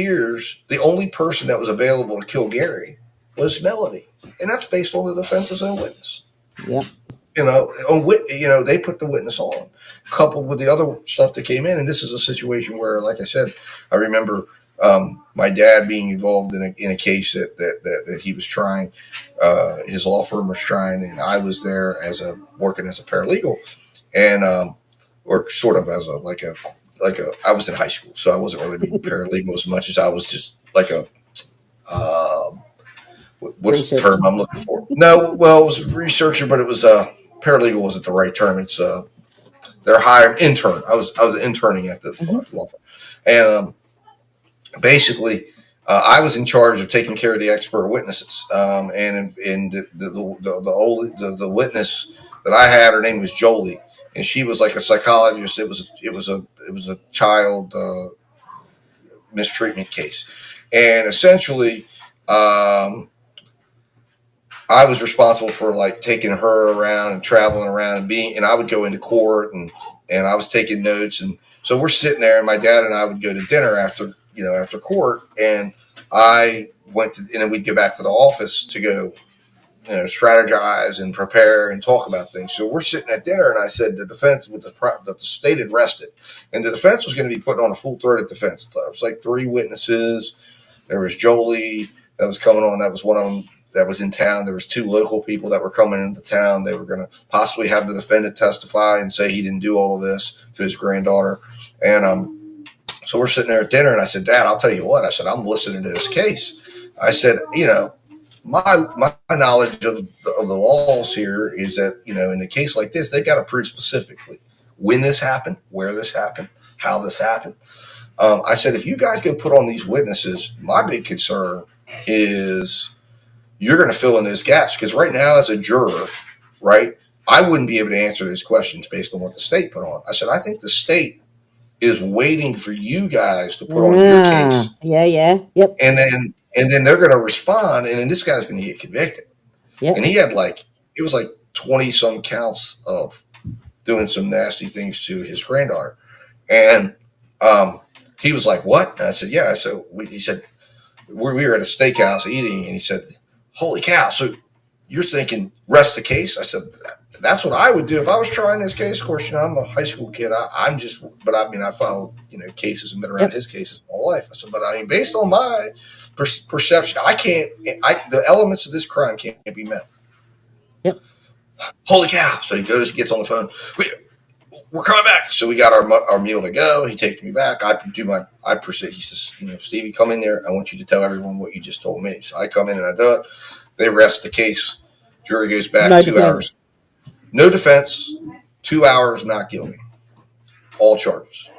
appears the only person that was available to kill Gary was Melody, and that's based on the defense's own witness. Yep. They put the witness on, coupled with the other stuff that came in. And this is a situation where, like I said, I remember my dad being involved in a case that he was trying. His law firm was trying, and I was there working as a paralegal, and or sort of as I was in high school, so I wasn't really being paralegal as much as I was just like a. What's the term I'm looking for? No, well, it was a researcher, but it was paralegal wasn't the right term. It's they're hiring intern. I was interning at the law firm, and basically, I was in charge of taking care of the expert witnesses. And the witness that I had, her name was Jolie, and she was like a psychologist. It was a child mistreatment case, and essentially. I was responsible for like taking her around and traveling around and I would go into court and I was taking notes. And so we're sitting there and my dad and I would go to dinner after court. And and then we'd go back to the office to go, strategize and prepare and talk about things. So we're sitting at dinner and I said the defense that the state had rested and the defense was going to be putting on a full-throated defense. So it was like 3 witnesses. There was Jolie that was coming on. That was one of them. That was in town. There was 2 local people that were coming into town. They were going to possibly have the defendant testify and say he didn't do all of this to his granddaughter. And so we're sitting there at dinner, and I said, Dad, I'll tell you what. I said, I'm listening to this case. I said, my knowledge of the laws here is that, in a case like this, they've got to prove specifically when this happened, where this happened, how this happened. I said, if you guys go put on these witnesses, my big concern is – you're going to fill in those gaps because right now as a juror, right, I wouldn't be able to answer these questions based on what the state put on. I said, I think the state is waiting for you guys to put on your case. Yeah. Yep. And then they're going to respond and then this guy's going to get convicted. Yep. And he had it was like 20 some counts of doing some nasty things to his granddaughter. And he was like, what? And I said, yeah. So he said, we were at a steakhouse eating and he said, holy cow. So you're thinking rest the case? I said, that's what I would do if I was trying this case. Of course, I'm a high school kid. I followed, cases and been around his cases my whole life. I said, but based on my perception, the elements of this crime can't be met. Yep. Holy cow. So he gets on the phone. We're coming back. So we got our meal to go. He takes me back. I proceed. He says, Stevie, come in there. I want you to tell everyone what you just told me. So I come in and I do it. They rest the case. Jury goes back 2 hours. No defense. 2 hours, not guilty. All charges.